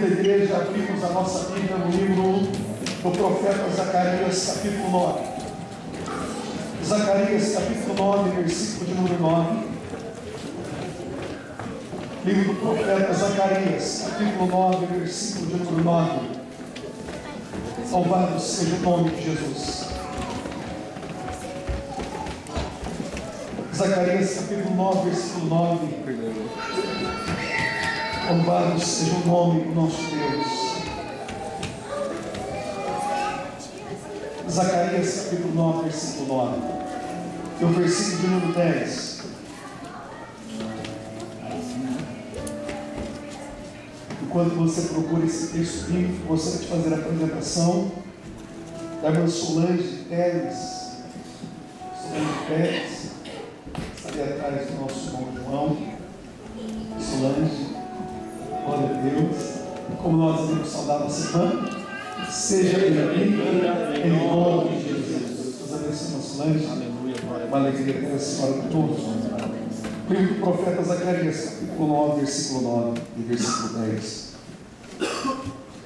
querida igreja, abrimos a nossa Bíblia no livro do profeta Zacarias, capítulo 9. Zacarias, capítulo 9, versículo de número 9. Livro do profeta Zacarias, capítulo 9, versículo de número 9. Louvado seja o nome de Jesus. Zacarias, capítulo 9, versículo 9. Louvado seja o nome do nosso Deus. Zacarias, capítulo 9, versículo 9. E o versículo de número 10. Enquanto você procura esse texto bíblico, gostaria de fazer a apresentação da irmã Solange Pérez. Solange Pérez está ali atrás do nosso irmão João. Solange, glória a Deus. Como nós temos saudado a semana, seja bem-vinda em nome de Jesus. Deus abençoe a Solange. Aleluia, uma alegria ter a senhora com todos. Livro do profeta Zacarias, capítulo 9, versículo 9 e versículo 10.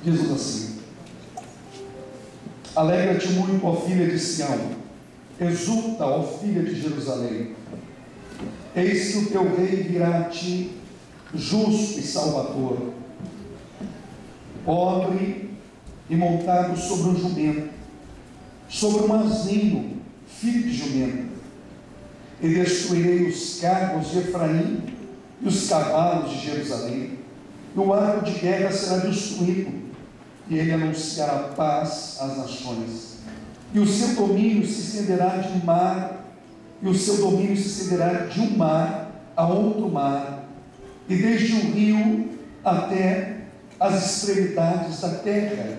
Diz assim: Alegra-te muito, ó filha de Sião, exulta, ó filha de Jerusalém. Eis que o teu rei virá a ti, justo e salvador, pobre e montado sobre um jumento, sobre um asno, filho de jumento. E destruirei os carros de Efraim e os cavalos de Jerusalém, e o arco de guerra será destruído, e ele anunciará paz às nações. E o seu domínio se estenderá de um mar, e o seu domínio se estenderá de um mar a outro mar, e desde o rio até as extremidades da terra.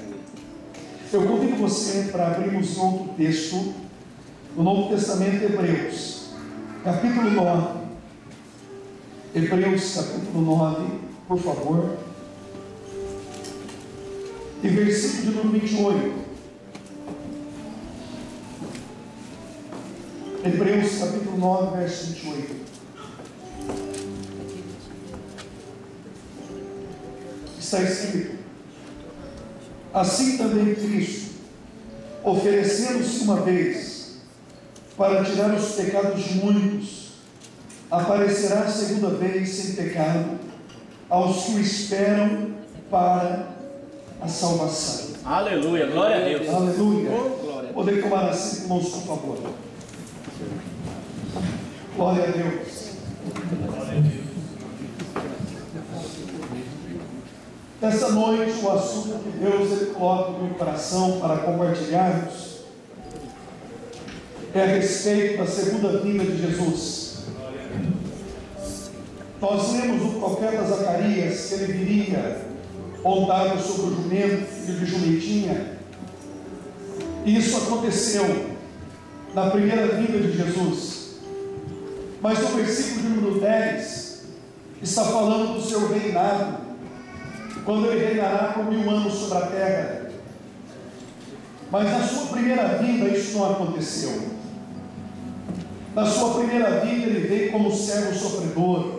Eu convido você para abrirmos um outro texto, no Novo Testamento, Hebreus, capítulo 9. Hebreus, capítulo 9, por favor. E versículo de número 28. Hebreus, capítulo 9, verso 28. Está escrito: assim também Cristo, oferecendo-se uma vez para tirar os pecados de muitos, aparecerá a segunda vez sem pecado aos que o esperam para a salvação. Aleluia, glória a Deus. Aleluia. Oh, glória. Poder tomar assim, irmãos, por favor. Glória a Deus. Essa noite, o assunto que Deus ele coloca no meu coração para compartilharmos é a respeito da segunda vinda de Jesus. Nós lemos o profeta Zacarias que ele viria montado sobre o jumento, filho de jumentinha. E isso aconteceu na primeira vinda de Jesus. Mas no versículo de número 10 está falando do seu reinado, quando ele reinará por 1000 anos sobre a terra. Mas na sua primeira vinda isso não aconteceu. Na sua primeira vinda ele veio como servo sofredor.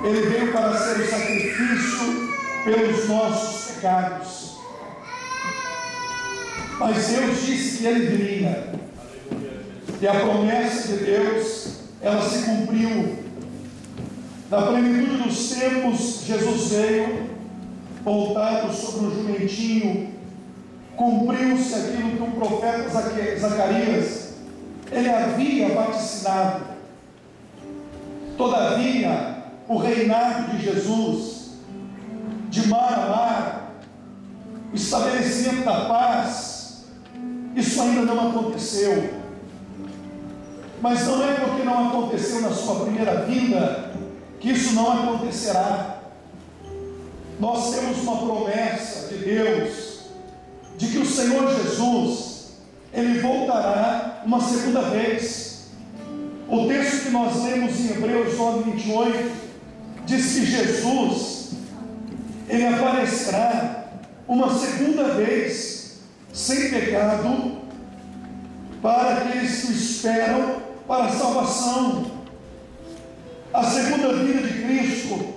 Ele veio para ser o sacrifício pelos nossos pecados. Mas Deus disse que ele viria, e a promessa de Deus, ela se cumpriu. Na plenitude dos tempos, Jesus veio montado sobre um jumentinho. Cumpriu-se aquilo que o profeta Zacarias ele havia vaticinado. Todavia, o reinado de Jesus, de mar a mar, o estabelecimento da paz, isso ainda não aconteceu. Mas não é porque não aconteceu na sua primeira vinda que isso não acontecerá. Nós temos uma promessa de Deus de que o Senhor Jesus ele voltará uma segunda vez. O texto que nós lemos em Hebreus 9, 28 diz que Jesus ele aparecerá uma segunda vez sem pecado para aqueles que o esperam para a salvação. A segunda vinda de Cristo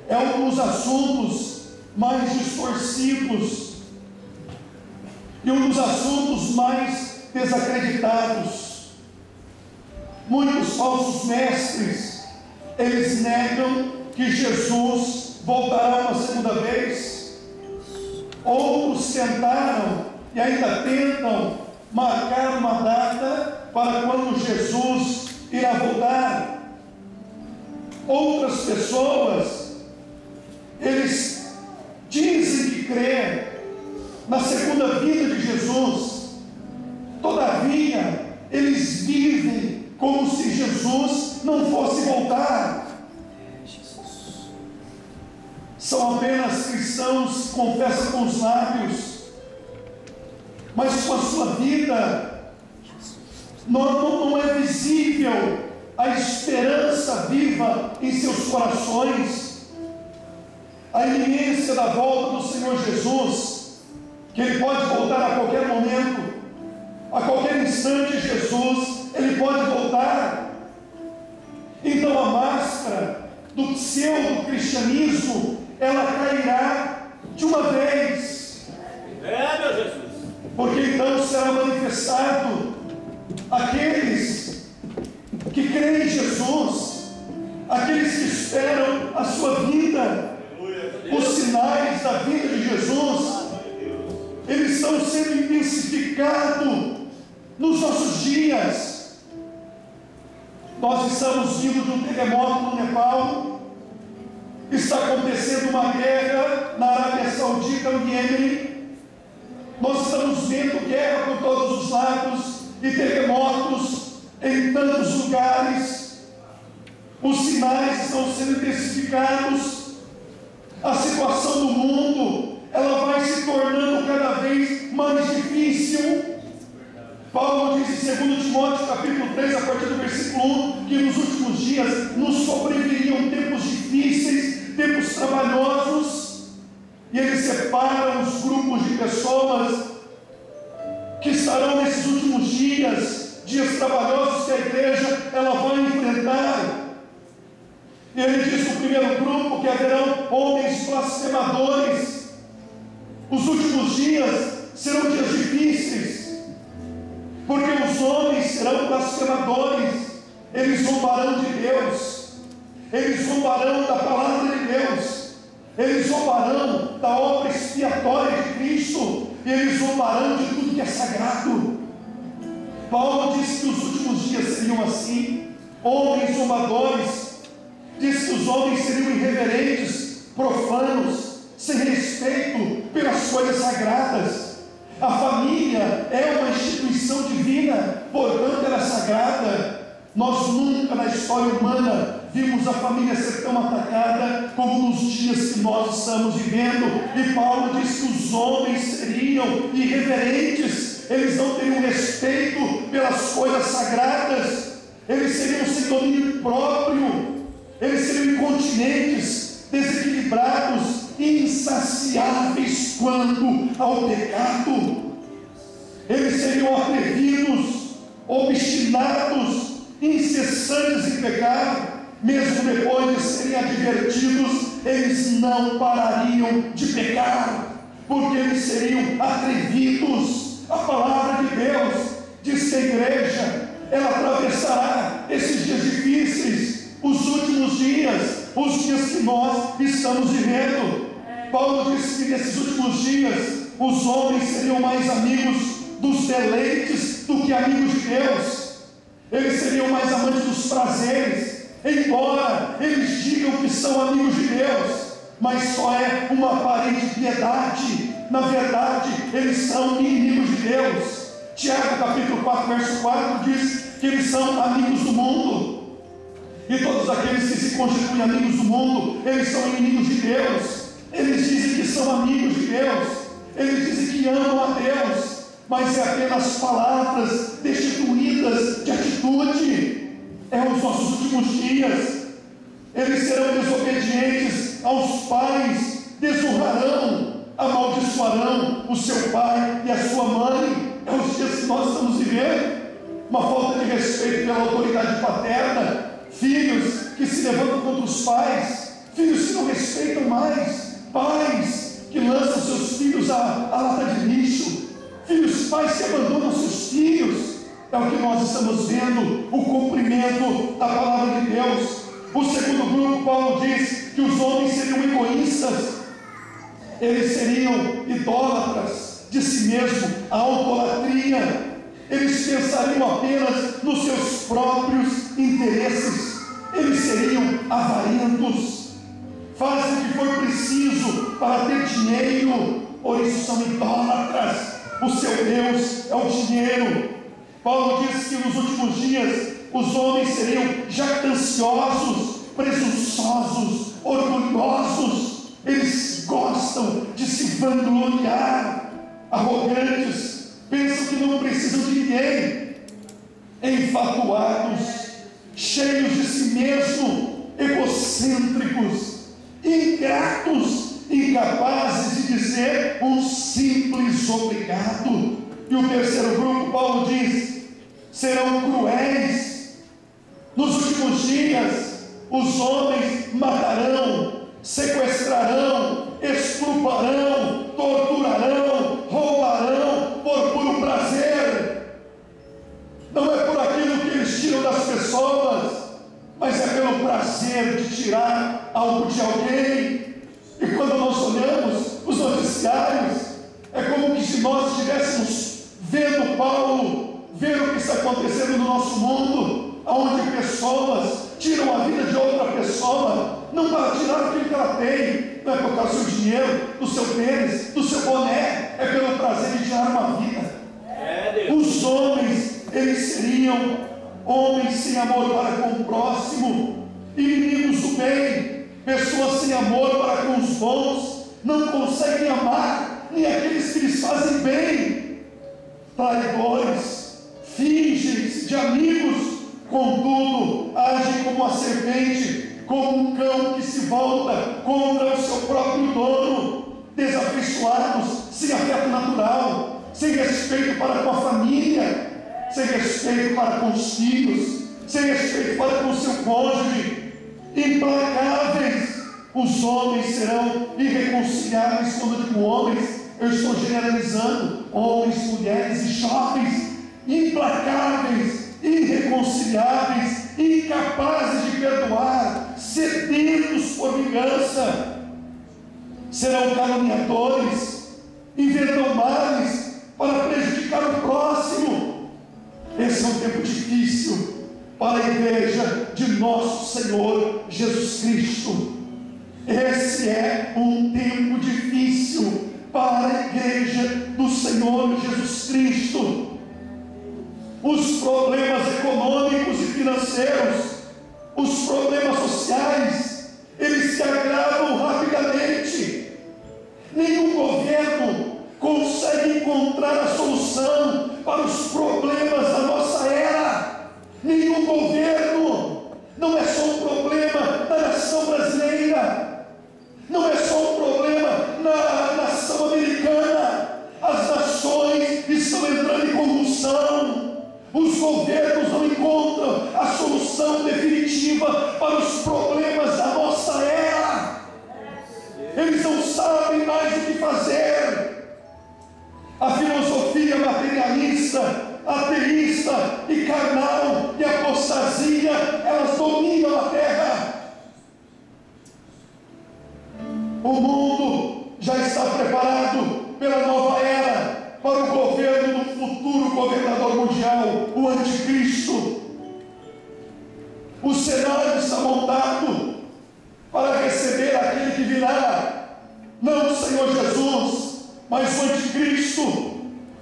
é um dos assuntos mais distorcidos e um dos assuntos mais desacreditados. Muitos falsos mestres, eles negam que Jesus voltará uma segunda vez. Outros tentaram e ainda tentam marcar uma data para quando Jesus irá voltar. Outras pessoas, eles dizem que crê na segunda vinda de Jesus, todavia eles vivem como se Jesus não fosse voltar. São apenas cristãos que confessam com os lábios, mas com a sua vida não é visível a esperança viva em seus corações. A iminência da volta do Senhor Jesus, que Ele pode voltar a qualquer momento, a qualquer instante. Jesus, Ele pode voltar. Então a máscara do pseudo-cristianismo, ela cairá de uma vez. Meu Jesus. Porque então será manifestado aqueles que creem em Jesus, aqueles que esperam a sua vida. Os sinais da vida de Jesus, eles estão sendo intensificados nos nossos dias. Nós estamos vindo de um terremoto no Nepal, está acontecendo uma guerra na Arábia Saudita, no Iêmen. Nós estamos vendo guerra por todos os lados e terremotos em tantos lugares. Os sinais estão sendo intensificados. A situação do mundo, ela vai se tornando cada vez mais difícil. Paulo diz em 2 Timóteo capítulo 3, a partir do versículo 1, que nos últimos dias nos sobreviriam tempos difíceis, tempos trabalhosos, e ele separa os grupos de pessoas que estarão nesses últimos dias, dias trabalhosos que a igreja ela vai enfrentar. Ele diz no primeiro grupo que haverão homens blasfemadores. Os últimos dias serão dias difíceis, porque os homens serão blasfemadores, eles zombarão de Deus, eles zombarão da palavra de Deus, eles zombarão da obra expiatória de Cristo, e eles zombarão de tudo que é sagrado. Paulo diz que os últimos dias seriam assim, homens zombadores. Diz que os homens seriam irreverentes, profanos, sem respeito pelas coisas sagradas. A família é uma instituição divina, portanto ela é sagrada. Nós nunca na história humana vimos a família ser tão atacada como nos dias que nós estamos vivendo. E Paulo diz que os homens seriam irreverentes, eles não teriam respeito pelas coisas sagradas, eles seriam sem domínio próprio, eles seriam incontinentes, desequilibrados, insaciáveis quanto ao pecado. Eles seriam atrevidos, obstinados, incessantes em pecar. Mesmo depois de serem advertidos, eles não parariam de pecar, porque eles seriam atrevidos. A palavra de Deus diz que a igreja, ela atravessará esses dias difíceis, os últimos dias, os dias que nós estamos vivendo. Paulo diz que nesses últimos dias os homens seriam mais amigos dos deleites do que amigos de Deus. Eles seriam mais amantes dos prazeres, embora eles digam que são amigos de Deus, mas só é uma aparente piedade. Na verdade, eles são inimigos de Deus. Tiago capítulo 4, verso 4 diz que eles são amigos do mundo. E todos aqueles que se constituem amigos do mundo, eles são inimigos de Deus. Eles dizem que são amigos de Deus, eles dizem que amam a Deus, mas é apenas palavras destituídas de atitude. É os nossos últimos dias. Eles serão desobedientes aos pais, desonrarão, amaldiçoarão o seu pai e a sua mãe. É os dias que nós estamos vivendo. Uma falta de respeito pela autoridade paterna, filhos que se levantam contra os pais, filhos que não respeitam mais, pais a lata de lixo, filhos pais que abandonam seus filhos. É o que nós estamos vendo, o cumprimento da palavra de Deus. O segundo grupo, Paulo diz que os homens seriam egoístas, eles seriam idólatras de si mesmo, a autolatria. Eles pensariam apenas nos seus próprios interesses, eles seriam avarentos, fazem o que for preciso para ter dinheiro, por isso são idólatras. O seu Deus é o dinheiro. Paulo diz que nos últimos dias os homens seriam jactanciosos, presunçosos, orgulhosos. Eles gostam de se vangloriar, arrogantes, pensam que não precisam de ninguém, enfatuados, cheios de si mesmo, egocêntricos, ingratos, incapazes de dizer um simples obrigado. E o terceiro grupo, Paulo diz, serão cruéis. Nos últimos dias, os homens matarão, sequestrarão, estuprar, torturarão, roubarão por puro prazer. Não é por aquilo que eles tiram das pessoas, mas é pelo prazer de tirar algo de alguém. E quando nós olhamos os noticiários, é como que se nós estivéssemos vendo Paulo, vendo o que está acontecendo no nosso mundo, onde pessoas tiram a vida de outra pessoa, não para tirar aquilo que ela tem, não é por causa do seu dinheiro, do seu tênis, do seu boné, é pelo prazer de tirar uma vida. Os homens, eles seriam homens sem amor para com o próximo, inimigos do bem, pessoas sem amor para com os bons, não conseguem amar nem aqueles que lhes fazem bem, traidores, fingem-se de amigos, contudo, agem como a serpente, como um cão que se volta contra o seu próprio dono, desafeiçoados, sem afeto natural, sem respeito para com a família, sem respeito para com os filhos, sem respeito para com o seu cônjuge, implacáveis. Os homens serão irreconciliáveis. Quando eu digo homens, eu estou generalizando homens, mulheres e jovens, implacáveis, irreconciliáveis, incapazes de perdoar, sedentos por vingança. Serão caluniadores, inventam males para prejudicar o próximo. Esse é um tempo difícil para a igreja de nosso Senhor Jesus Cristo. Esse é um tempo difícil para a igreja do Senhor Jesus Cristo. Os problemas econômicos e financeiros, os problemas sociais, eles se agravam rapidamente. Nenhum governo consegue encontrar a solução para os problemas da nossa era. Nenhum governo. Não é só um problema da nação brasileira, não é só um problema na nação americana. As nações estão entrando em convulsão. Os governos não encontram a solução definitiva para os problemas da nossa era. Eles não sabem mais o que fazer. A filosofia materialista, ateísta e carnal e apostasia, elas dominam a terra. O mundo já está preparado pela nova era, para o governo do futuro governador mundial, o anticristo. O cenário está montado para receber aquele que virá, não o Senhor Jesus, mas o anticristo.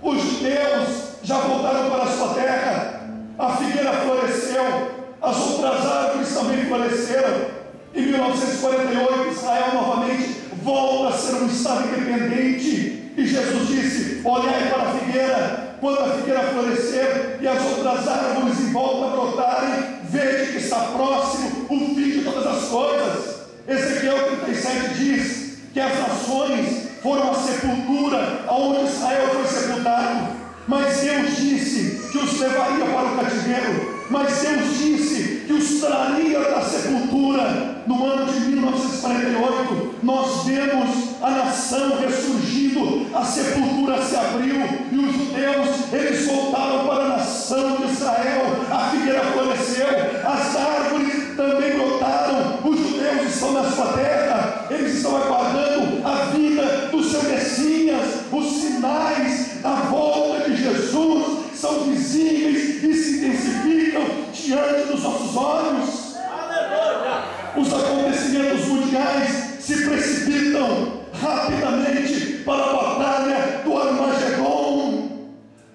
Os judeus já voltaram para a sua terra, a figueira floresceu, as outras árvores também floresceram. Em 1948, Israel novamente volta a ser um estado independente, e Jesus disse: olhai para a figueira, quando a figueira florescer e as outras árvores em volta brotarem, vede que está próximo o fim de todas as coisas. Ezequiel 37 diz que as nações foram a sepultura aonde Israel foi sepultado, mas Deus disse que os levaria para o cativeiro, mas Deus disse que os traria da sepultura. No ano de 1948, nós vemos a nação ressurgindo a sepultura se abriu e os judeus, eles voltaram para a nação de Israel. A figueira floresceu, as árvores também brotaram. Os judeus estão na sua terra, eles estão aguardando a vinda do seu Messias. Os sinais da volta de Jesus são visíveis e se intensificam diante dos nossos olhos. Os acontecimentos mundiais se precipitam rapidamente para a batalha do Armagedon.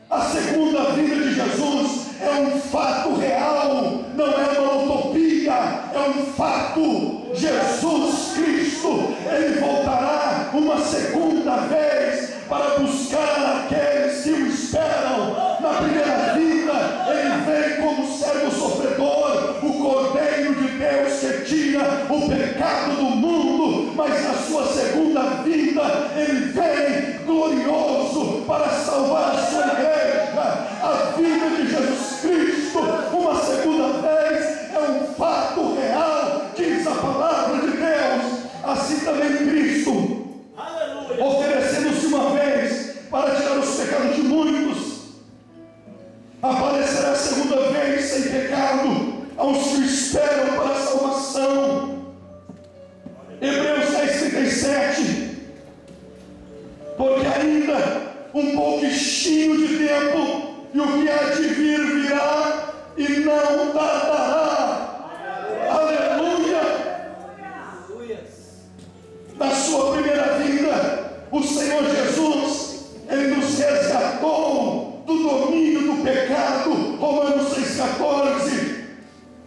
A segunda vinda de Jesus é um fato real, não é uma utopia, é um fato. Jesus Cristo, Ele voltará uma segunda vez para buscar aqueles que o esperam. Na primeira vinda, Ele vem como servo sofredor, o Cordeiro de Deus que tira o pecado do mundo, mas na sua segunda vinda, Ele vem glorioso para salvar a sua igreja. A vinda de Jesus Cristo, uma segunda vez, é um fato real, diz a palavra de Deus. Assim também Cristo, oferecendo-se uma vez para tirar os pecados de muitos, aparecerá a segunda vez sem pecado aos que esperam para a salvação. Hebreus 10:37. Porque ainda um pouquinho de tempo, e o que há de vir virá e não tardará. Aleluia! Na sua primeira vinda, o Senhor Jesus, Ele nos resgatou do domínio do pecado. Romanos 6,14.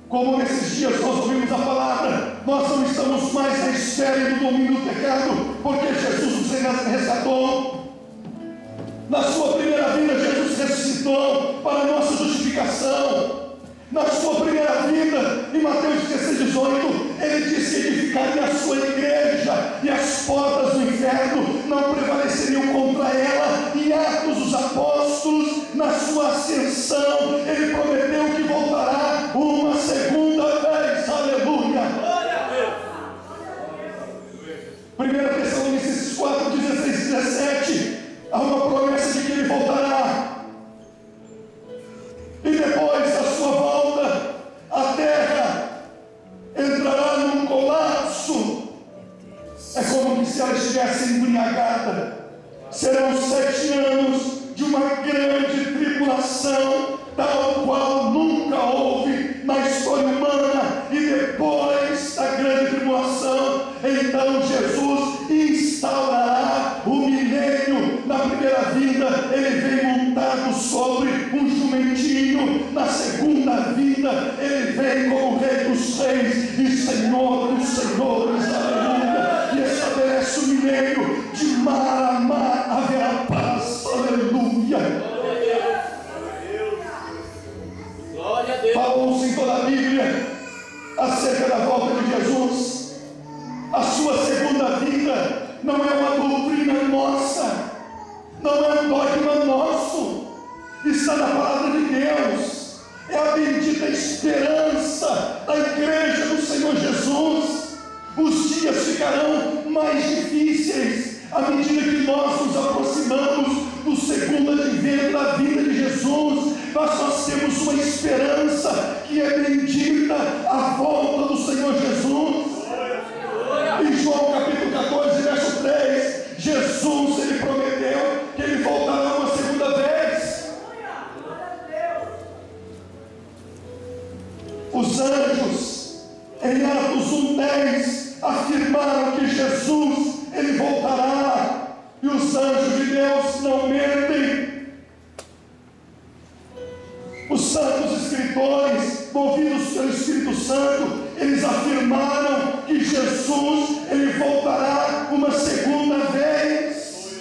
Como nesses dias nós ouvimos a palavra, nós não estamos mais à espera do domínio do pecado, porque Jesus nos resgatou. Na sua primeira vinda, Jesus ressuscitou para a nossa justificação. Na sua primeira vinda, em Mateus 16:18, Ele disse que edificaria a sua igreja e as portas do inferno não prevaleceriam contra ela. Em Atos dos Apóstolos, na sua ascensão, Ele prometeu que voltará uma segunda vez. Aleluia! 1 Tessalonicenses 4:16-17, há uma promessa de que Ele voltará. E depois da sua volta, a terra entrará num colapso. É como se ela estivesse embriagada. Serão 7 anos de uma grande tribulação, tal qual nunca houve na história humana. E depois da grande tribulação, então Jesus instaurará o milênio. Na primeira vinda, Ele vem montado sobre um jumentinho. Na segunda vinda, Ele vem como Rei dos Reis e Senhor dos Senhores. Aleluia! E estabelece o milênio. De mar a mar haverá paz. Aleluia! Falou-se em toda a Bíblia acerca da volta de Jesus. A sua segunda vinda não é uma doutrina nossa, não é um dogma nosso, está na palavra de Deus. É a bendita esperança da igreja do Senhor Jesus. Os dias ficarão mais difíceis à medida que nós nos aproximamos do segundo advento da vida de Jesus. Mas nós temos uma esperança que é bendita, a volta do Senhor Jesus. Em João capítulo 14, verso 3, Jesus, Ele prometeu que Ele voltará uma segunda vez. Os anjos, em Atos 1:10, afirmaram que Jesus, Ele voltará. E os anjos de Deus não mentem. Os santos escritores, movidos pelo Espírito Santo, eles afirmaram que Jesus, Ele voltará uma segunda vez.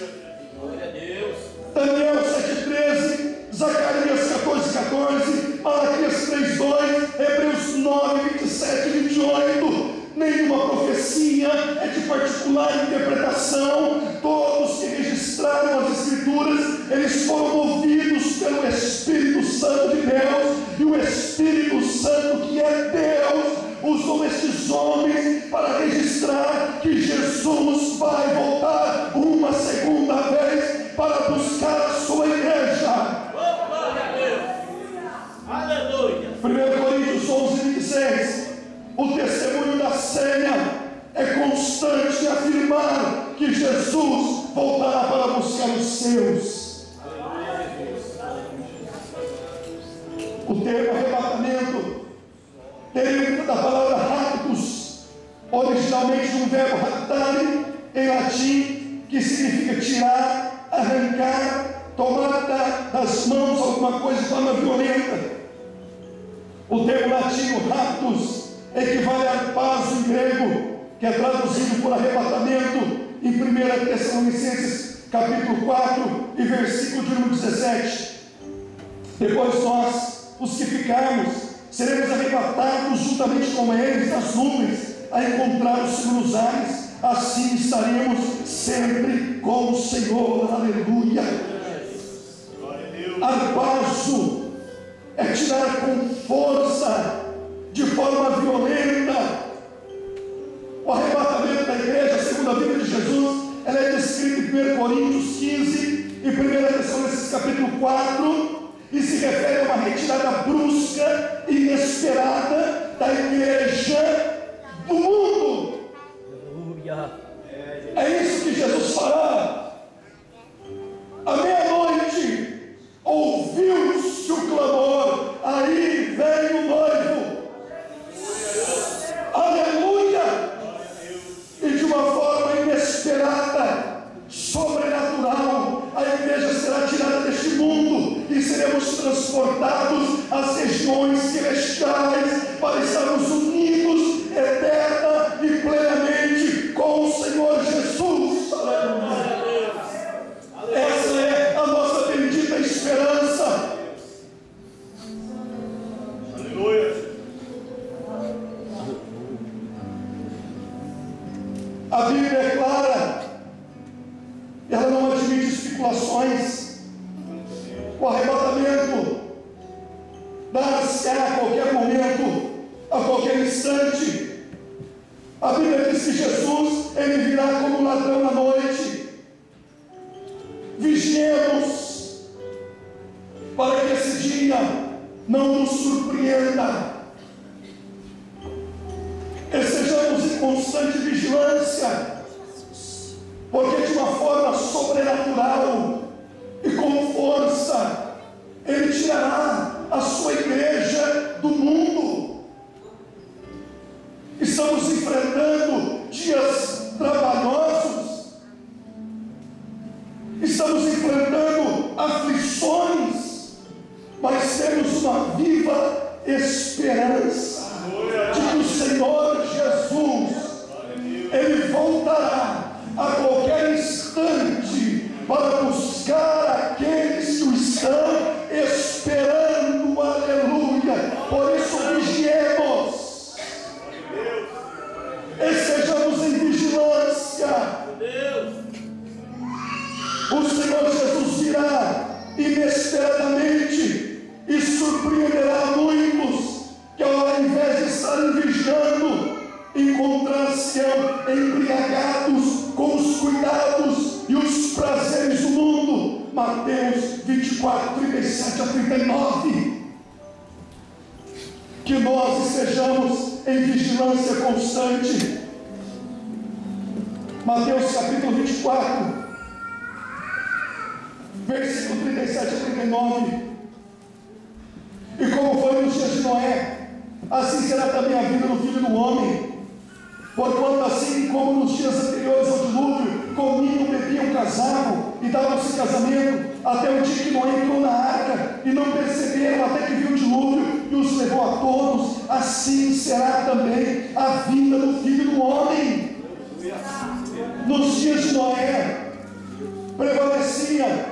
Glória a Deus. Daniel 7:13, Zacarias 14:14, Malaquias 3:2, Hebreus 9:27-28. Nenhuma profecia é de particular interpretação. Todos que registraram as Escrituras, eles foram movidos pelo Espírito Santo de Deus. E o Espírito Santo, que é Deus, usou estes homens para registrar que Jesus vai voltar uma segunda vez Jesus voltará para buscar os seus. O termo arrebatamento deriva da palavra raptus, originalmente de um verbo raptare, em latim, que significa tirar, arrancar, tomar das mãos alguma coisa de forma violenta. O termo latino raptus equivale a arpazo em grego, que é traduzido por arrebatamento em 1 Tessalonicenses capítulo 4 e versículo de número 17. Depois nós, os que ficarmos, seremos arrebatados juntamente com eles nas nuvens, a encontrar-os nos ares. Assim estaremos sempre com o Senhor. Aleluia. Arpazo é tirar com força, de forma violenta. O arrebatamento da igreja, segundo a Bíblia de Jesus, ela é descrita em 1 Coríntios 15 e 1 Tessalonicenses capítulo 4, e se refere a uma retirada brusca e inesperada da igreja do mundo. Aleluia. É isso que Jesus fará. À meia-noite ouviu-se o clamor: aí vem o noivo. Aleluia. E de uma forma inesperada, sobrenatural, a igreja será tirada deste mundo e seremos transportados às regiões celestiais para estarmos unidos eterna e plenamente com o Senhor Jesus. Aleluia. Essa é a nossa bendita esperança. Aleluia. A Bíblia é clara, ela não admite especulações. O arrebatamento dar-se a qualquer momento, a qualquer instante. A Bíblia diz que Jesus, ele virá como um ladrão à noite. Vigiemos para que esse dia não nos surpreenda. Estejamos em constante vigilância, porque de uma forma sobrenatural e com força ele tirará a sua igreja do mundo. Estamos enfrentando dias trabalhosos, estamos enfrentando aflições, mas temos uma viva esperança de que o Senhor Jesus, ele voltará a qualquer instante para buscar aqueles que o estão esperando. Aleluia. Por isso vigiemos, estejamos em vigilância. O Senhor Jesus virá inesperadamente e surpreenderá muitos que, ao invés de estarem vigiando, encontrar-se-ão embriagados com os cuidados e os prazeres do mundo. Mateus 24, 37 a 39. Que nós estejamos em vigilância constante. Mateus capítulo 24, versículo 37 a 39. E como foi nos dias de Noé, assim será também a vida do Filho do Homem. Porquanto assim como nos dias anteriores ao dilúvio, comiam, bebiam, casavam e davam-se casamento, até o dia que Noé entrou na arca, e não perceberam até que viu o dilúvio e os levou a todos, assim será também a vinda do Filho do Homem. Nos dias de Noé prevalecia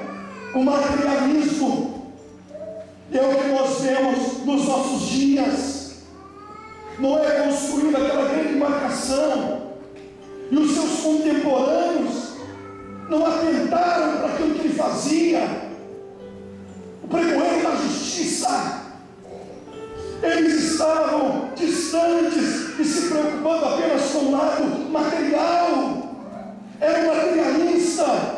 o materialismo, é o que nós vemos nos nossos dias. Noé construiu aquela grande embarcação, e os seus contemporâneos não atentaram para aquilo que ele fazia, o pregoeiro da justiça. Eles estavam distantes e se preocupando apenas com o lado material. Era materialista.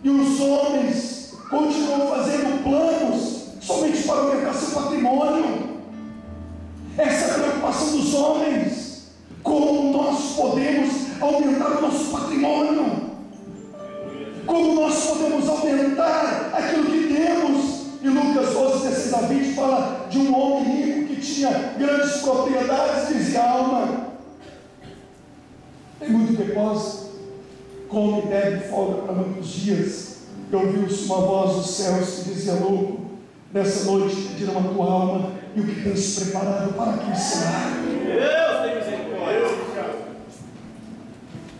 E os homens continuam fazendo planos somente para aumentar seu patrimônio. Essa é a preocupação dos homens. Como nós podemos aumentar o nosso patrimônio? do depósito, come, bebe, folga para muitos dias. E ouviu-se uma voz dos céus que dizia: louco, nessa noite pediram a tua alma e o que tens preparado para quem será? Deus tem misericórdia.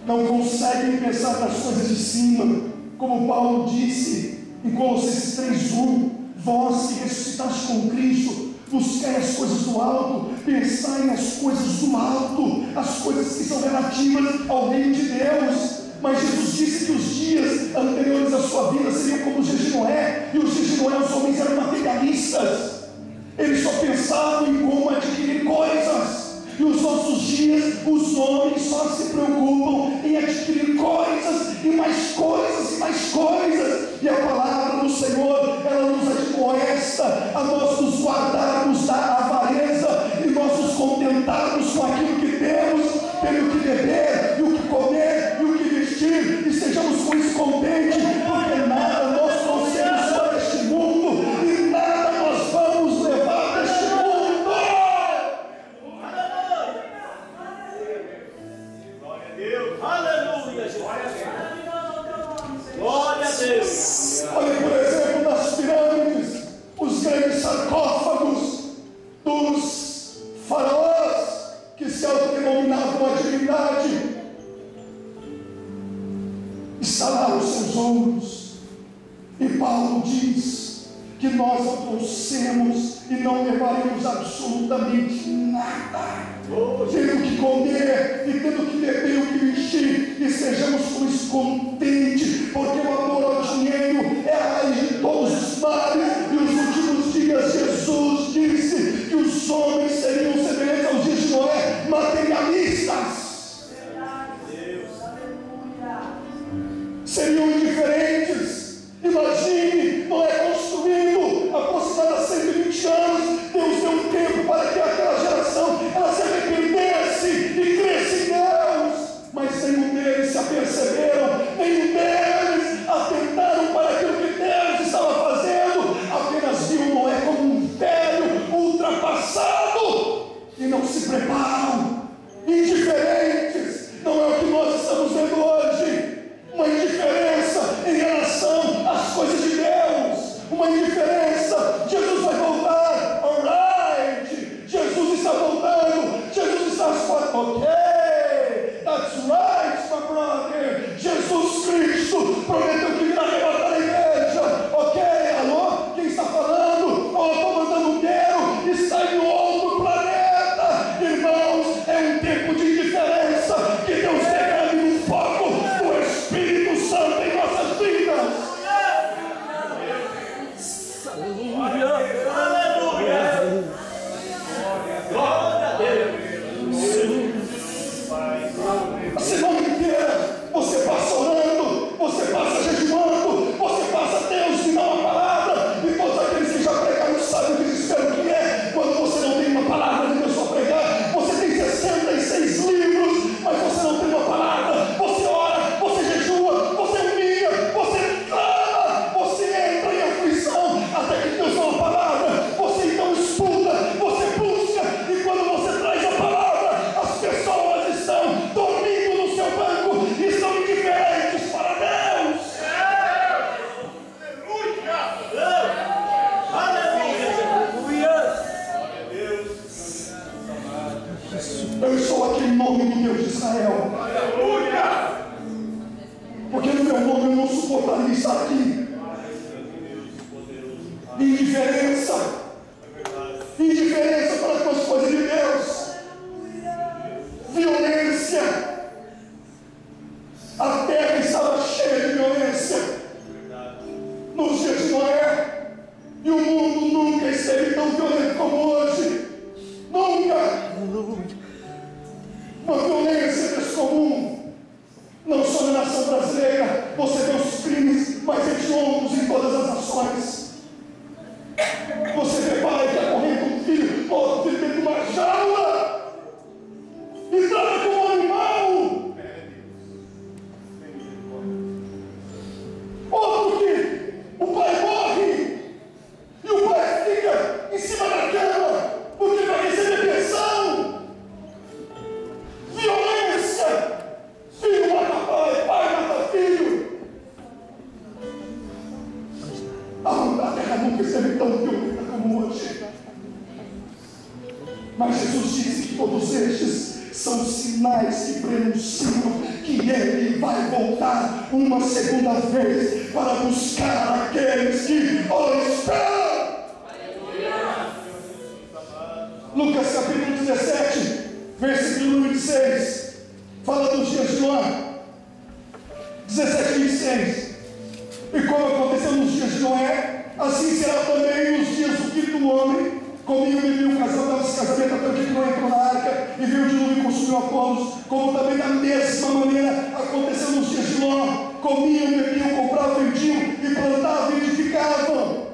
Não conseguem pensar nas coisas de cima, como Paulo disse em Colossenses 3:1: vós que ressuscitaste com Cristo, buscai as coisas do alto, pensai nas coisas do alto, as coisas que são relativas ao reino de Deus. Mas Jesus disse que os dias anteriores à sua vida seriam como os dias de Noé, e os dias de Noé os homens eram materialistas, eles só pensavam em como adquirir coisas. E os nossos dias, os homens só se preocupam em adquirir coisas, e mais coisas, e mais coisas. E a palavra do Senhor, ela nos admoesta a nós nos guardarmos da avareza, e nós nos contentarmos com aquilo que temos, tendo o que beber, e o que comer, e o que vestir, e sejamos com isso contentes, porque nada nós trouxemos para este mundo, e nada nós vamos levar deste mundo. Aleluia, Jesus. Glória a Deus. Olha, por exemplo, nas pirâmides, os grandes sarcófagos dos faraós, que se autodenominavam a divindade, instalaram seus ouros. E Paulo diz que nós não trouxemos e não levaremos absolutamente nada, tendo que comer e tendo que beber o que vestir, e sejamos com isso contentes, porque o amor ao dinheiro é a raiz de todos os males. E nos últimos dias Jesus disse que os homens seriam semelhantes aos dias de Noé, materialistas, seriam indiferentes. Imagine Noé construindo aproximadamente 120 anos. Deus deu um tempo para que aquela geração ela se arrependesse e cresce em Deus, mas nenhum deles se aperceberam, nenhum deles atentaram para aquilo que Deus estava fazendo. Apenas viu Noé como um velho ultrapassado e não se preparam, indiferentes. Não é o que nós estamos vendo hoje, uma indiferença em relação às coisas de Deus, uma indiferença. Jesus vai voltar, alright, Jesus está voltando, Jesus está às portas, ok, that's right, my brother, Jesus Cristo prometeu que virá arrebatar a igreja, ok, alô, quem está falando? Oh, estou mandando um guerreiro e sai no outro planeta. Irmãos, é um tempo de indiferença que Deus deve no foco do Espírito Santo em nossas vidas. Aleluia. Glória a Deus. A semana inteira você passa orando, você passa jejuando, você passa Deus me dá uma palavra, e todos aqueles que já pregaram sabem o desespero que é quando você não tem uma palavra de Deus para pregar. Você tem 66 livros, mas você não tem uma palavra. Você ora, você jejua, você humilha, você clama, você entra em aflição até que Deus dá uma palavra. Você então estuda, você busca, e quando você traz a palavra, as pessoas estão dormindo no seu banco e estão indiferentes para Deus. Eu estou aqui em nome do Deus de Israel, porque no meu nome eu não suportaria estar aqui. Indiferença, indiferença para com as coisas de Deus, violência. A terra estava cheia de violência nos dias de Noé, e o mundo nunca esteve tão violento como hoje. Nunca. Uma violência descomum, não só na nação brasileira. Você vê os crimes mais hediondos Jesus disse que todos estes são sinais que prenunciam que Ele vai voltar uma segunda vez para buscar aqueles que o esperam. Lucas capítulo 17, versículo número 26, fala dos dias de Noé. 17, 26. E como aconteceu nos dias de Noé, assim será também nos dias do Filho do Homem. Comiam, bebiam, casavam-se, casamento até o dia que não entrou na arca, e veio o dilúvio e consumiu a todos. Como também da mesma maneira aconteceu nos dias de Ló. Comiam, bebiam, compravam, vendiam, e plantavam e edificavam.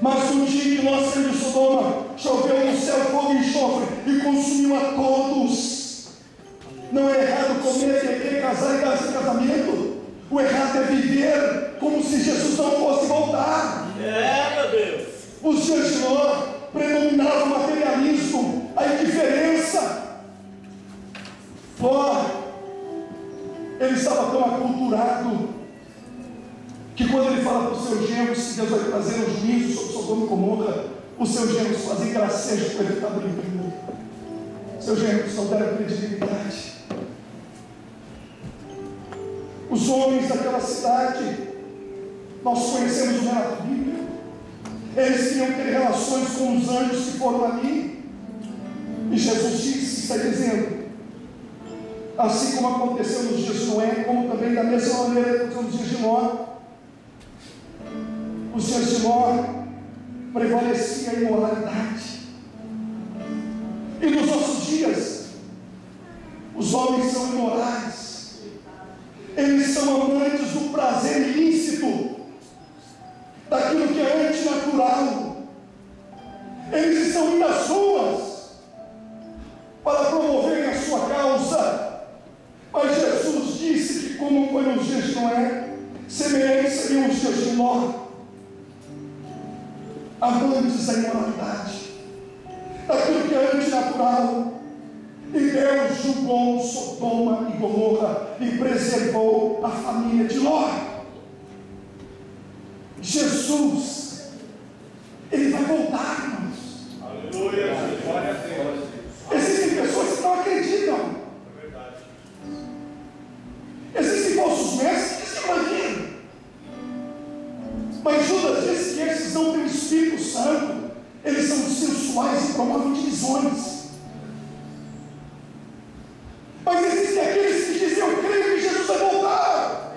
Mas no dia que Ló saiu de Sodoma, choveu no céu fogo e enxofre, e consumiu a todos. Não é errado comer, beber, casar e dar em casamento. O errado é viver como se Jesus não fosse voltar. Meu Deus. Os dias de Ló predominavam o materialismo, a indiferença. Ló, ele estava tão aculturado que quando ele fala para os seus genros que Deus vai trazer um juízo sobre Sodoma e Gomorra, os seus genros fazem gracejo porque ele estava limpando. Seus genros não deram credibilidade. Os homens daquela cidade, nós conhecemos o relato bíblico, eles queriam ter relações com os anjos que foram ali, e Jesus disse, está dizendo, assim como aconteceu nos dias de Noé, como também da mesma maneira aconteceu nos dias de Ló. Os dias de Ló prevalecia a imoralidade, e nos nossos dias os homens são imorais. Eles são amantes do prazer ilícito, daquilo que é antinatural. Eles estão indo às ruas para promoverem a sua causa. Mas Jesus disse que, como foi nos dias de Noé, semelhantes seriam os dias de Ló. Amantes da imoralidade, daquilo que é antinatural. E Deus julgou Sodoma e Gomorra e preservou a família de Ló. Jesus, Ele vai voltar, irmãos. Aleluia, glória a Deus. Existem pessoas que não acreditam. É verdade. Existem falsos mestres que estão aqui. Mas Judas disse que esses não têm o Espírito Santo. Eles são sensuais e promovem divisões. Mas existem aqueles que dizem, eu creio que Jesus vai voltar.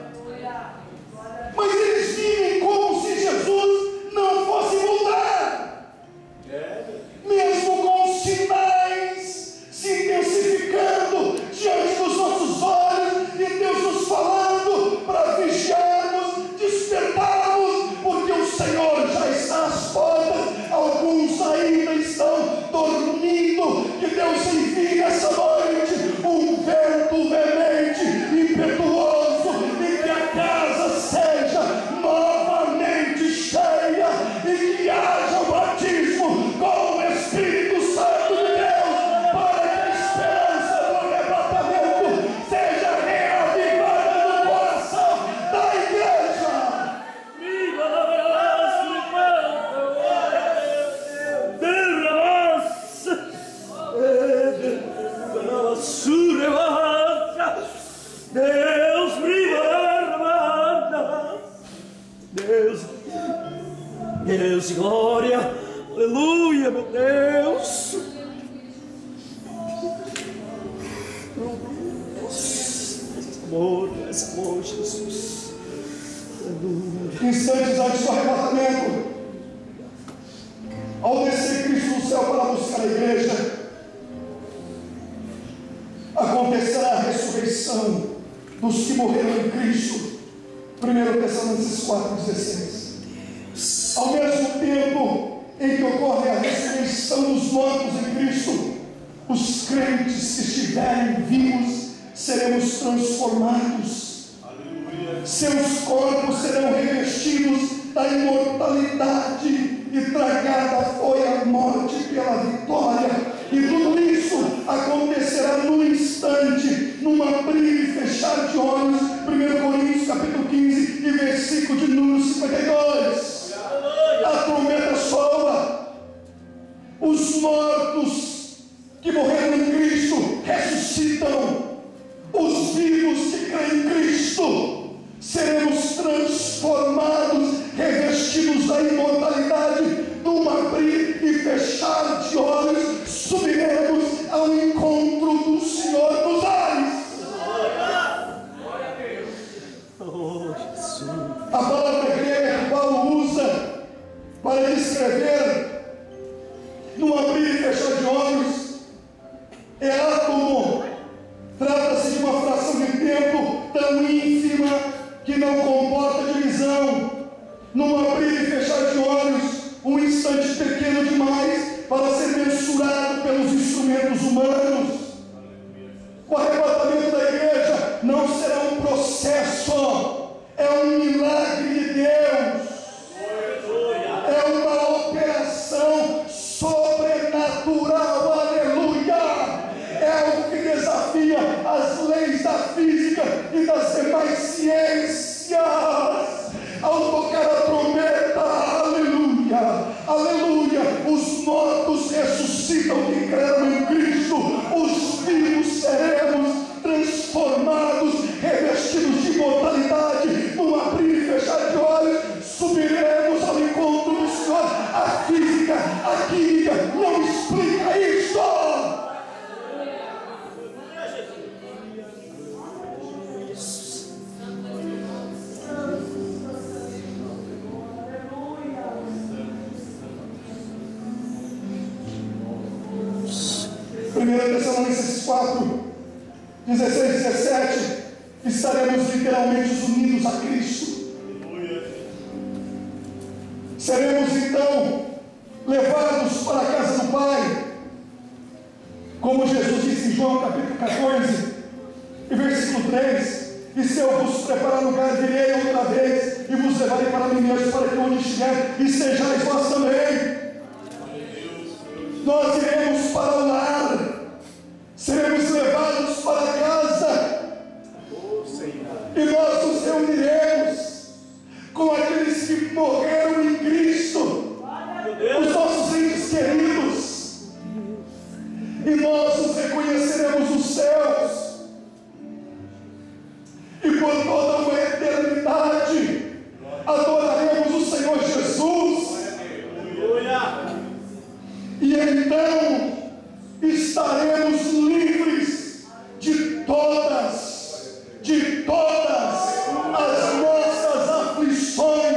Mas eles vivem como se Jesus não fosse voltar. Mesmo com os sinais se intensificando diante dos nossos olhos, e Deus nos falando para vigiarmos, despertarmos, porque o Senhor já está às portas. Alguns ainda estão dormindo. Que Deus envie essa noite um vento veemente, impetuoso, e que a casa seja novamente cheia, e que haja o batismo com o Espírito Santo de Deus, para que a esperança do arrebatamento seja reavivada no coração da igreja. Viva la Deus, Deus, Deus, glória, aleluia, meu Deus. Amor, Jesus. Aleluia. Instantes antes do arrebatamento, ao descer Cristo do céu para buscar a igreja, acontecerá a ressurreição dos que morreram em Cristo. 1 Tessalonicenses 4,16. Ao mesmo tempo em que ocorre a ressurreição dos mortos em Cristo, os crentes que estiverem vivos seremos transformados. Aleluia. Seus corpos serão revestidos da imortalidade, e tragada foi a morte pela vitória. E tudo isso acontecerá num instante, num abrir e fechar de olhos. 1 Coríntios capítulo 15 e versículo de número 52. A trombeta soa, os mortos que não comporta divisão, num abrir e fechar de olhos, um instante pequeno demais para ser mensurado pelos instrumentos humanos. O arrebatamento da igreja não será um processo, é um milagre de Deus, é uma operação sobrenatural, aleluia, é o que desafia as leis da física e das demais ciências. Ao tocar a trombeta, aleluia, aleluia, os mortos ressuscitam que creram em Cristo, os vivos seremos transformados, revestidos de imortalidade, num abrir e fechar de olhos, subiremos ao encontro do Senhor. A física, a química não explica isto. 1 Tessalonicenses 4, 16 e 17, estaremos literalmente unidos a Cristo. Seremos então levados para a casa do Pai, como Jesus disse em João capítulo 14 e versículo 3: e se eu vos preparar lugar, virei outra vez e vos levarei para mim mesmo, para que onde estiver estejais vós também. Nós iremos para o lar, seremos levados para a casa, e nós nos reuniremos com aqueles que morreram em Cristo, os nossos entes queridos, e nós nos reconheceremos nos céus, e por toda uma eternidade adoraremos o Senhor Jesus. E então estaremos livres de todas as nossas aflições.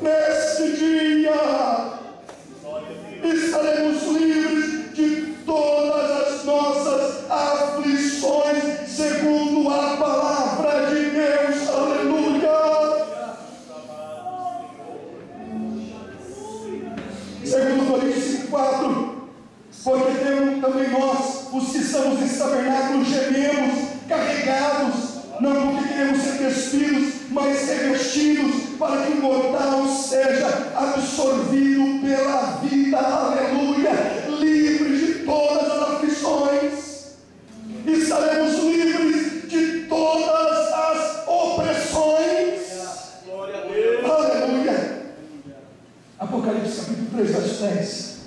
Neste dia estaremos livres de todas as nossas aflições, segundo a palavra de Deus. Aleluia. Segundo Coríntios 5:4, porque temos também nós, os que estamos nesse tabernáculo, gememos, carregados, não porque queremos ser despidos, mas revestidos, para que o mortal seja absorvido pela vida, aleluia, livres de todas as aflições, estaremos livres de todas as opressões, glória a Deus, aleluia. Apocalipse capítulo 3, verso 10: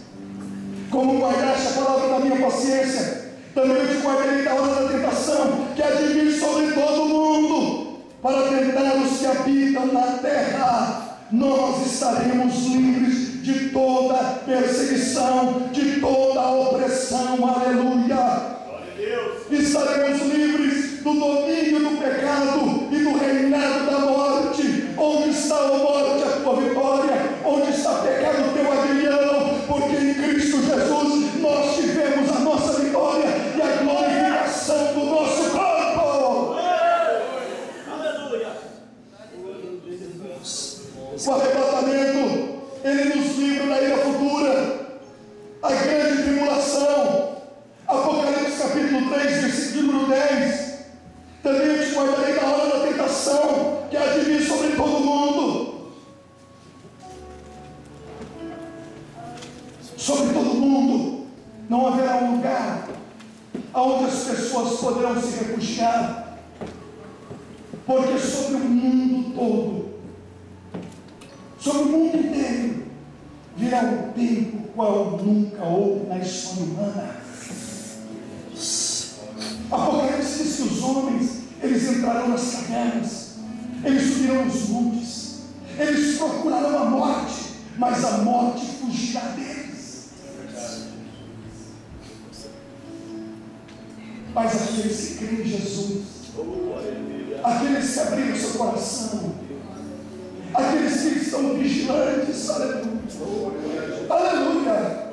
como guardaste a palavra da minha paciência, também eu te guardarei da hora da tentação, que há de vir sobre todo o mundo, para tentar os que habitam na terra. Nós estaremos livres de toda perseguição, de toda opressão, aleluia. Estaremos livres do domínio do pecado e do reinado da morte. Onde está a morte, a tua vitória? Onde está pecado, o teu aguilhão? Porque em Cristo Jesus nós tivemos a nossa vitória e a glorificação do nosso corpo. Aleluia. O arrebatamento, ele nos livra da ira futura, a grande tribulação. Apocalipse capítulo 3, versículo 10: também eu te guardarei da hora da tentação, que há de vir sobre todo o mundo. Sobre todo o mundo não haverá um lugar onde as pessoas poderão se refugiar, porque sobre o mundo todo, sobre o mundo inteiro, virá um tempo qual nunca houve na história humana. Apocalipse diz que os homens, eles entrarão nas cavernas, eles subirão nos montes, eles procurarão a morte, mas a morte fugirá deles. Mas aqueles que creem em Jesus, aqueles que abriram seu coração, aqueles que estão vigilantes, aleluia, aleluia,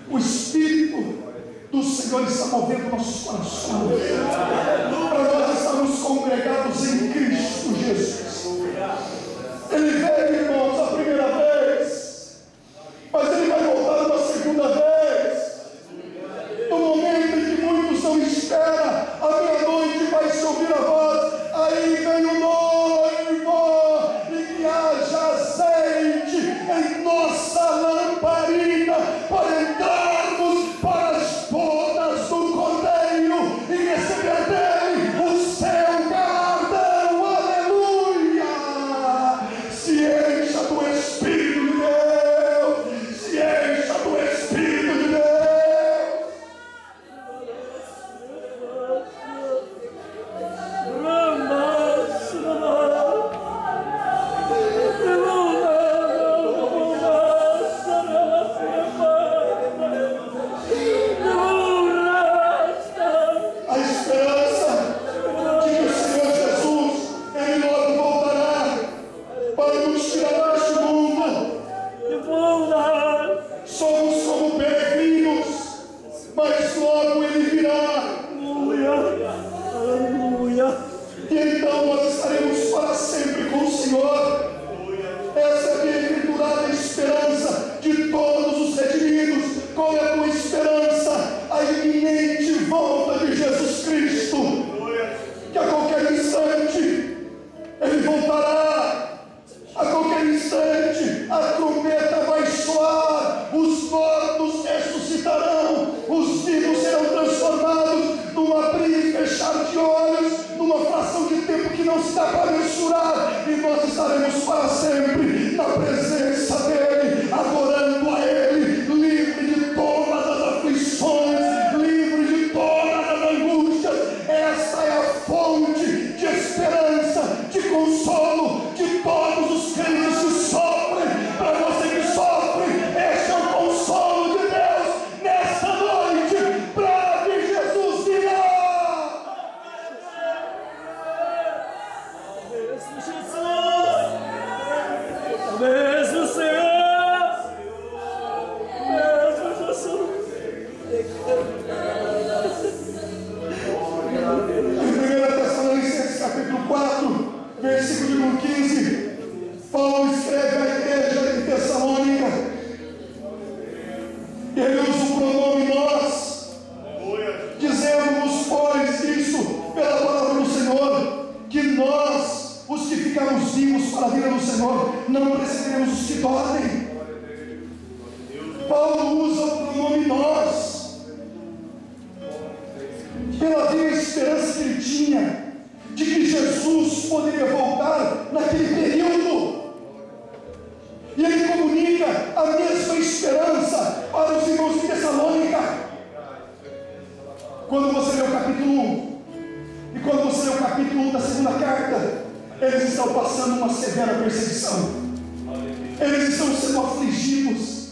o Espírito do Senhor está movendo nossos corações. dá para mensurar, e nós estaremos para sempre na presença dEle, adorando a Ele, livre de todas as aflições, livre de todas as angústias. Essa é a fonte de esperança, de consolo de todos os crentes que sofrem. Para você que sofre, este é o consolo de Deus nesta noite, para que Jesus virá. Mesmo Jesus, mesmo Senhor, mesmo Jesus. Em 1 Tessalonicenses capítulo 4, versículo número 15, Paulo escreve à igreja de Tessalônica. Ele usa o pronome nós, dizendo-nos, pois, isso, pela palavra do Senhor, que nós, os que ficamos vivos para a vida do Senhor, não precederemos os que dormem. Paulo usa o pronome nós, pela viva esperança que ele tinha de que Jesus poderia voltar naquele período. E ele comunica a mesma esperança para os irmãos de Tessalônica. Quando você lê o capítulo 1 e quando você lê o capítulo 1 da segunda carta, eles estão passando uma severa perseguição, eles estão sendo afligidos,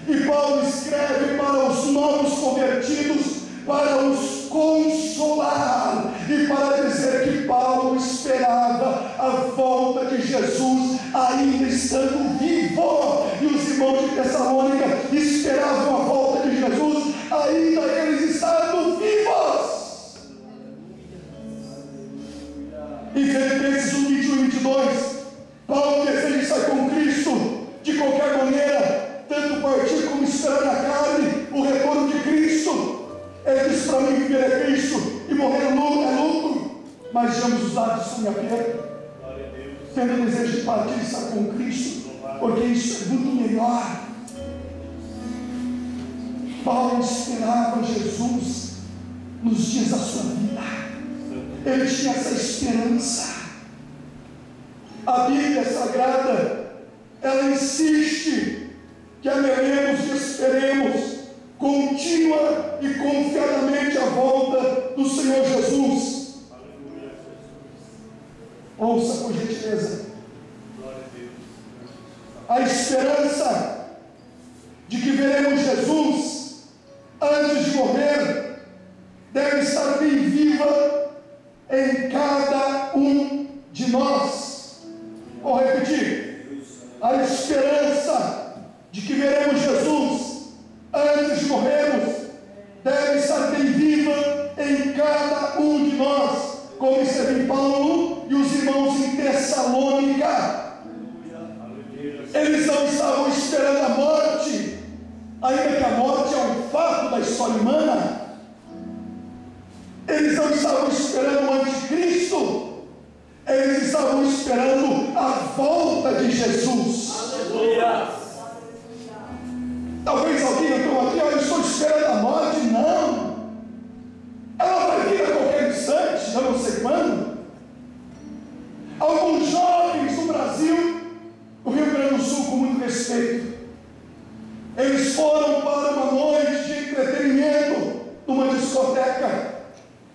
e Paulo escreve para os novos convertidos para os consolar e para dizer que Paulo esperava a volta de Jesus ainda estando vivo, e os irmãos de Tessalônica esperavam a volta de Jesus ainda eles estando vivos. Em Filipenses 1, 21 e 22, Paulo deseja estar com Cristo de qualquer maneira, tanto partir como esperar na carne o retorno de Cristo. Ele diz para mim: viver é Cristo e morrer é lucro, mas de ambos os lados sou minha perda, tendo o desejo de partir e estar com Cristo, porque isso é muito melhor. Paulo esperava Jesus nos dias da sua vida, ele tinha essa esperança. A Bíblia Sagrada, ela insiste que anelemos e esperemos contínua e confiadamente a volta do Senhor Jesus. Ouça por gentileza. A esperança de que veremos Jesus antes de morrer deve estar bem viva em cada um de nós. Vou repetir. A esperança de que veremos Jesus antes de morrermos deve estar bem viva em cada um de nós, como escreve Paulo e os irmãos em Tessalônica. Eles não estavam esperando a morte, ainda que a morte é um fato da história humana. Eles não estavam esperando o anticristo, eles estavam esperando a volta de Jesus. Aleluia. Talvez alguém entrou aqui: eu estou esperando a morte. Não, ela vai vir a qualquer instante, eu não sei quando. Alguns jovens do Brasil, do Rio Grande do Sul, com muito respeito, eles foram para uma noite de entretenimento numa discoteca,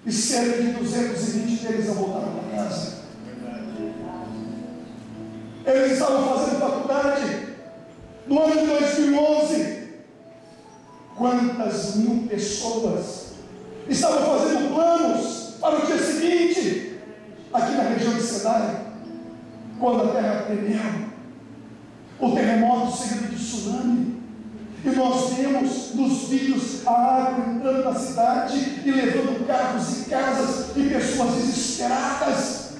e cerca de 220 deles não voltaram para casa. Eles estavam fazendo faculdade no ano de 2011. Quantas mil pessoas estavam fazendo planos para o dia seguinte, aqui na região de Senai, quando a terra tremeu, o terremoto seguido de tsunami, e nós vemos nos vídeos a água entrando na cidade e levando carros e casas, e pessoas desesperadas,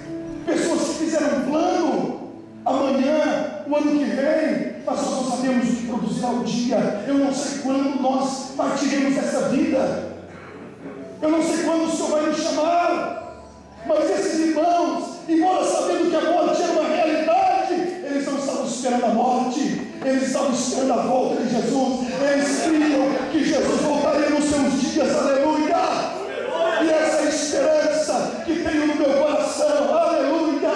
pessoas que fizeram um plano. Amanhã, o ano que vem, mas nós não sabemos o que produzirá o dia. Eu não sei quando nós partiremos dessa vida, eu não sei quando o Senhor vai nos chamar. Mas esses irmãos, embora sabendo que a morte era uma realidade, eles não estavam esperando a morte, eles estavam esperando a volta de Jesus. Eles criam que Jesus voltaria nos seus dias. Aleluia! E essa esperança que tenho no meu coração, aleluia,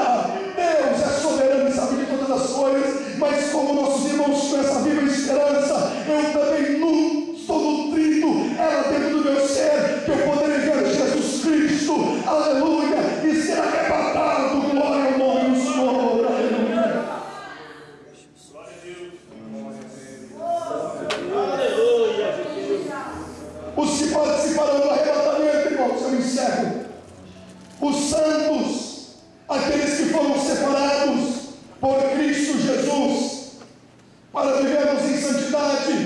os que participarão do arrebatamento, irmãos, eu encerro. Os santos, aqueles que foram separados por Cristo Jesus, para vivermos em santidade,